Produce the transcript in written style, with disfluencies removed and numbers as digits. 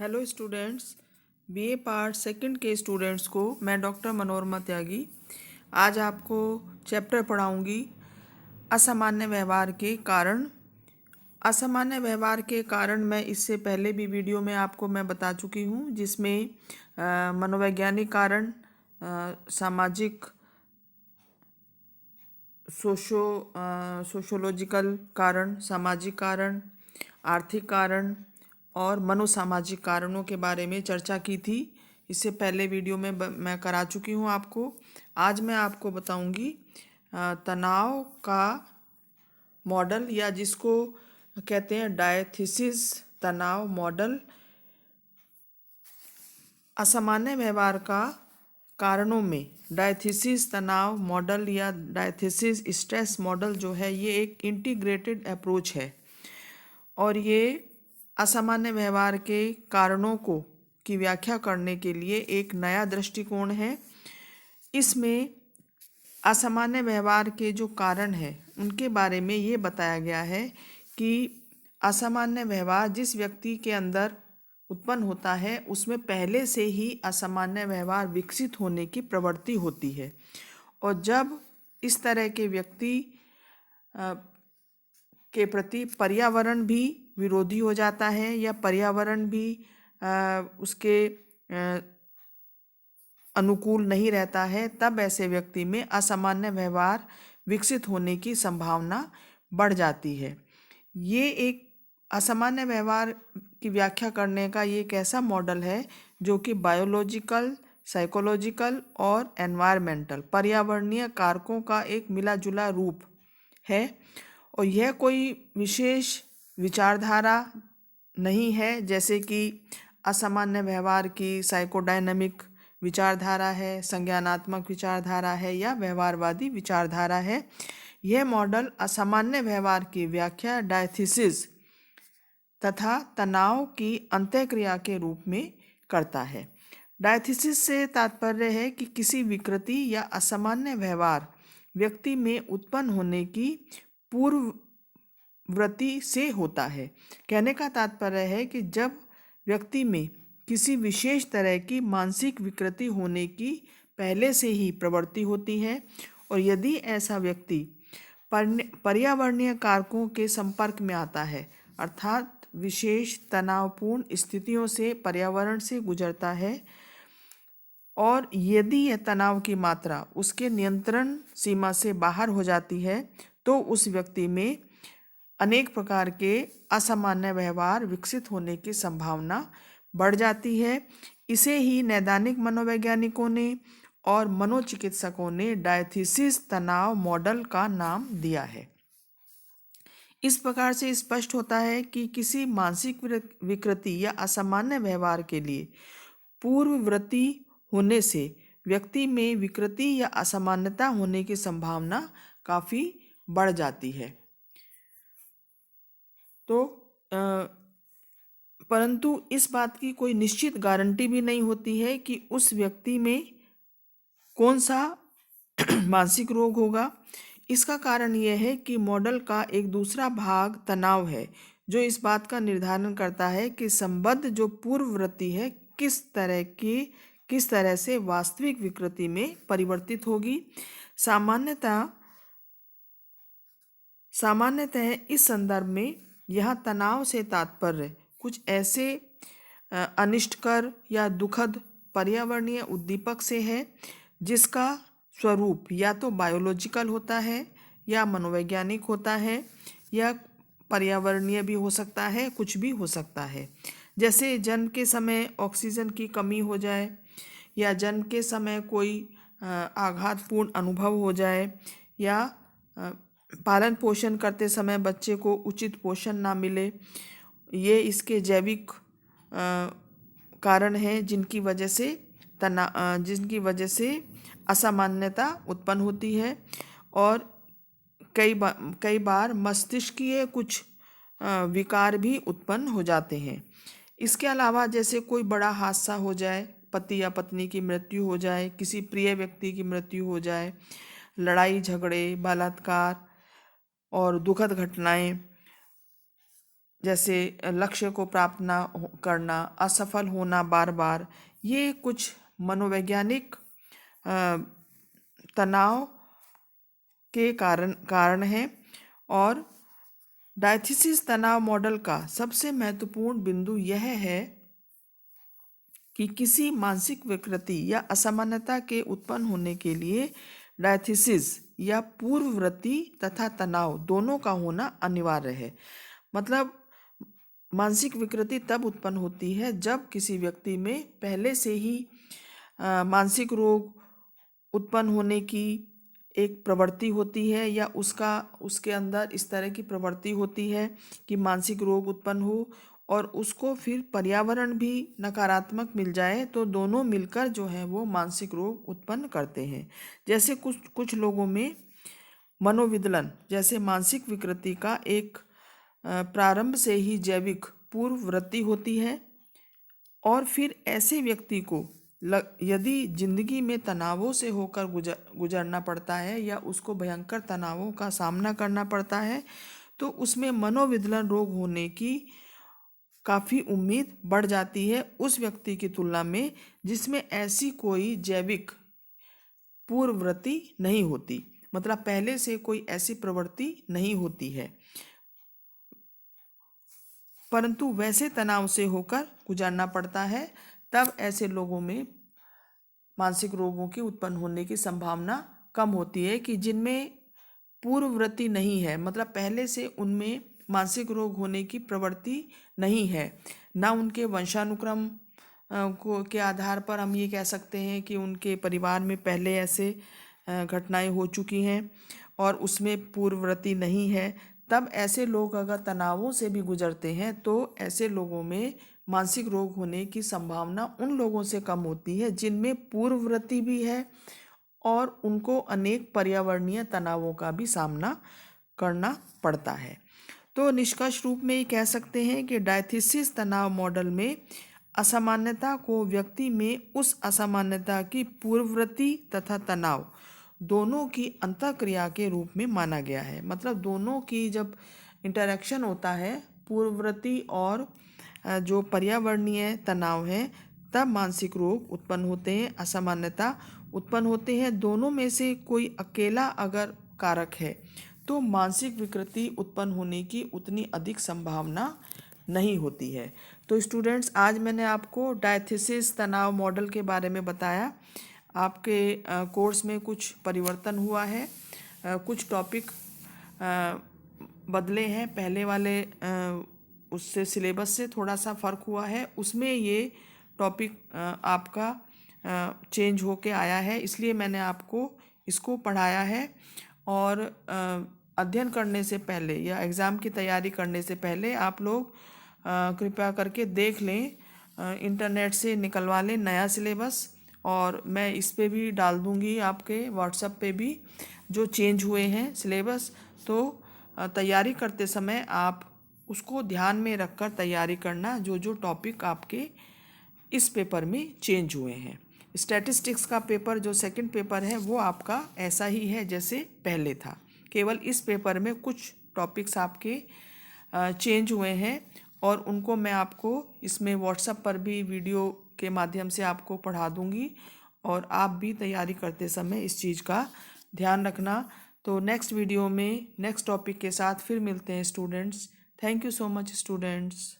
Hello students, BA part second के students को मैं डॉक्टर मनोरमा त्यागी आज आपको चैप्टर पढ़ाऊंगी असामान्य व्यवहार के कारण। असामान्य व्यवहार के कारण मैं इससे पहले भी वीडियो में आपको मैं बता चुकी हूँ, जिसमें मनोवैज्ञानिक कारण, सामाजिक, सोशोलॉजिकल कारण, सामाजिक कारण, आर्थिक कारण और मनोसामाजिक कारणों के बारे में चर्चा की थी। इससे पहले वीडियो में मैं करा चुकी हूँ आपको। आज मैं आपको बताऊंगी तनाव का मॉडल, या जिसको कहते हैं डायथीसिस तनाव मॉडल। असामान्य व्यवहार का कारणों में डायथीसिस तनाव मॉडल या डायथीसिस स्ट्रेस मॉडल जो है, ये एक इंटीग्रेटेड अप्रोच है और ये असामान्य व्यवहार के कारणों को की व्याख्या करने के लिए एक नया दृष्टिकोण है। इसमें असामान्य व्यवहार के जो कारण हैं उनके बारे में ये बताया गया है कि असामान्य व्यवहार जिस व्यक्ति के अंदर उत्पन्न होता है उसमें पहले से ही असामान्य व्यवहार विकसित होने की प्रवृत्ति होती है, और जब इस तरह के व्यक्ति के प्रति पर्यावरण भी विरोधी हो जाता है या पर्यावरण भी उसके अनुकूल नहीं रहता है, तब ऐसे व्यक्ति में असामान्य व्यवहार विकसित होने की संभावना बढ़ जाती है। ये एक असामान्य व्यवहार की व्याख्या करने का ये एक ऐसा मॉडल है जो कि बायोलॉजिकल, साइकोलॉजिकल और एनवायरमेंटल पर्यावरणीय कारकों का एक मिला जुला रूप है, और यह कोई विशेष विचारधारा नहीं है, जैसे कि असामान्य व्यवहार की साइकोडायनामिक विचारधारा है, संज्ञानात्मक विचारधारा है या व्यवहारवादी विचारधारा है। यह मॉडल असामान्य व्यवहार की व्याख्या डायथीसिस तथा तनाव की अंतःक्रिया के रूप में करता है। डायथीसिस से तात्पर्य है कि किसी विकृति या असामान्य व्यवहार व्यक्ति में उत्पन्न होने की पूर्ववर्ती से होता है। कहने का तात्पर्य है कि जब व्यक्ति में किसी विशेष तरह की मानसिक विकृति होने की पहले से ही प्रवृत्ति होती है, और यदि ऐसा व्यक्ति पर्यावरणीय कारकों के संपर्क में आता है, अर्थात विशेष तनावपूर्ण स्थितियों से पर्यावरण से गुजरता है, और यदि यह तनाव की मात्रा उसके नियंत्रण सीमा से बाहर हो जाती है, तो उस व्यक्ति में अनेक प्रकार के असामान्य व्यवहार विकसित होने की संभावना बढ़ जाती है। इसे ही नैदानिक मनोवैज्ञानिकों ने और मनोचिकित्सकों ने डायथीसिस तनाव मॉडल का नाम दिया है। इस प्रकार से स्पष्ट होता है कि किसी मानसिक विकृति या असामान्य व्यवहार के लिए पूर्ववर्ती होने से व्यक्ति में विकृति या असामान्यता होने की संभावना काफ़ी बढ़ जाती है। तो परंतु इस बात की कोई निश्चित गारंटी भी नहीं होती है कि उस व्यक्ति में कौन सा मानसिक रोग होगा। इसका कारण यह है कि मॉडल का एक दूसरा भाग तनाव है, जो इस बात का निर्धारण करता है कि संबद्ध जो पूर्ववर्ती है किस तरह से वास्तविक विकृति में परिवर्तित होगी। सामान्यतः इस संदर्भ में यह तनाव से तात्पर्य कुछ ऐसे अनिष्टकर या दुखद पर्यावरणीय उद्दीपक से है जिसका स्वरूप या तो बायोलॉजिकल होता है या मनोवैज्ञानिक होता है या पर्यावरणीय भी हो सकता है, कुछ भी हो सकता है। जैसे जन्म के समय ऑक्सीजन की कमी हो जाए, या जन्म के समय कोई आघातपूर्ण अनुभव हो जाए, या पालन पोषण करते समय बच्चे को उचित पोषण ना मिले। ये इसके जैविक कारण हैं जिनकी वजह से असामान्यता उत्पन्न होती है, और कई बार मस्तिष्कीय कुछ विकार भी उत्पन्न हो जाते हैं। इसके अलावा जैसे कोई बड़ा हादसा हो जाए, पति या पत्नी की मृत्यु हो जाए, किसी प्रिय व्यक्ति की मृत्यु हो जाए, लड़ाई झगड़े, बलात्कार और दुखद घटनाएं, जैसे लक्ष्य को प्राप्त ना करना, असफल होना बार बार, ये कुछ मनोवैज्ञानिक तनाव के कारण है। और डायथिसिस तनाव मॉडल का सबसे महत्वपूर्ण बिंदु यह है कि किसी मानसिक विकृति या असामान्यता के उत्पन्न होने के लिए डायथिसिस या पूर्ववृत्ति तथा तनाव दोनों का होना अनिवार्य है। मतलब मानसिक विकृति तब उत्पन्न होती है जब किसी व्यक्ति में पहले से ही मानसिक रोग उत्पन्न होने की एक प्रवृत्ति होती है, या उसके अंदर इस तरह की प्रवृत्ति होती है कि मानसिक रोग उत्पन्न हो, और उसको फिर पर्यावरण भी नकारात्मक मिल जाए, तो दोनों मिलकर जो है वो मानसिक रोग उत्पन्न करते हैं। जैसे कुछ कुछ लोगों में मनोविदलन जैसे मानसिक विकृति का एक प्रारंभ से ही जैविक पूर्ववृत्ति होती है, और फिर ऐसे व्यक्ति को यदि जिंदगी में तनावों से होकर गुजरना पड़ता है या उसको भयंकर तनावों का सामना करना पड़ता है, तो उसमें मनोविदलन रोग होने की काफ़ी उम्मीद बढ़ जाती है उस व्यक्ति की तुलना में जिसमें ऐसी कोई जैविक पूर्ववृत्ति नहीं होती, मतलब पहले से कोई ऐसी प्रवृत्ति नहीं होती है, परंतु वैसे तनाव से होकर गुजरना पड़ता है। तब ऐसे लोगों में मानसिक रोगों के उत्पन्न होने की संभावना कम होती है कि जिनमें पूर्ववृत्ति नहीं है, मतलब पहले से उनमें मानसिक रोग होने की प्रवृत्ति नहीं है, ना उनके वंशानुक्रम के आधार पर हम ये कह सकते हैं कि उनके परिवार में पहले ऐसे घटनाएं हो चुकी हैं और उसमें पूर्ववृत्ति नहीं है। तब ऐसे लोग अगर तनावों से भी गुजरते हैं तो ऐसे लोगों में मानसिक रोग होने की संभावना उन लोगों से कम होती है जिनमें पूर्ववृत्ति भी है और उनको अनेक पर्यावरणीय तनावों का भी सामना करना पड़ता है। तो निष्कर्ष रूप में ये कह सकते हैं कि डायथिसिस तनाव मॉडल में असामान्यता को व्यक्ति में उस असामान्यता की पूर्ववृत्ति तथा तनाव दोनों की अंतःक्रिया के रूप में माना गया है। मतलब दोनों की जब इंटरेक्शन होता है, पूर्ववृत्ति और जो पर्यावरणीय तनाव है, तब मानसिक रोग उत्पन्न होते हैं, असामान्यता उत्पन्न होते हैं। दोनों में से कोई अकेला अगर कारक है तो मानसिक विकृति उत्पन्न होने की उतनी अधिक संभावना नहीं होती है। तो स्टूडेंट्स, आज मैंने आपको डायथिसिस तनाव मॉडल के बारे में बताया। आपके कोर्स में कुछ परिवर्तन हुआ है, कुछ टॉपिक बदले हैं, पहले वाले उससे सिलेबस से थोड़ा सा फ़र्क हुआ है, उसमें ये टॉपिक आपका चेंज होके आया है, इसलिए मैंने आपको इसको पढ़ाया है। और अध्ययन करने से पहले या एग्ज़ाम की तैयारी करने से पहले आप लोग कृपया करके देख लें, इंटरनेट से निकलवा लें नया सिलेबस, और मैं इस पे भी डाल दूँगी आपके व्हाट्सएप पे भी जो चेंज हुए हैं सिलेबस। तो तैयारी करते समय आप उसको ध्यान में रखकर तैयारी करना, जो जो टॉपिक आपके इस पेपर में चेंज हुए हैं। स्टैटिस्टिक्स का पेपर जो सेकंड पेपर है वो आपका ऐसा ही है जैसे पहले था, केवल इस पेपर में कुछ टॉपिक्स आपके चेंज हुए हैं, और उनको मैं आपको इसमें व्हाट्सएप पर भी वीडियो के माध्यम से आपको पढ़ा दूंगी, और आप भी तैयारी करते समय इस चीज़ का ध्यान रखना। तो नेक्स्ट वीडियो में नेक्स्ट टॉपिक के साथ फिर मिलते हैं students. Thank you so much students.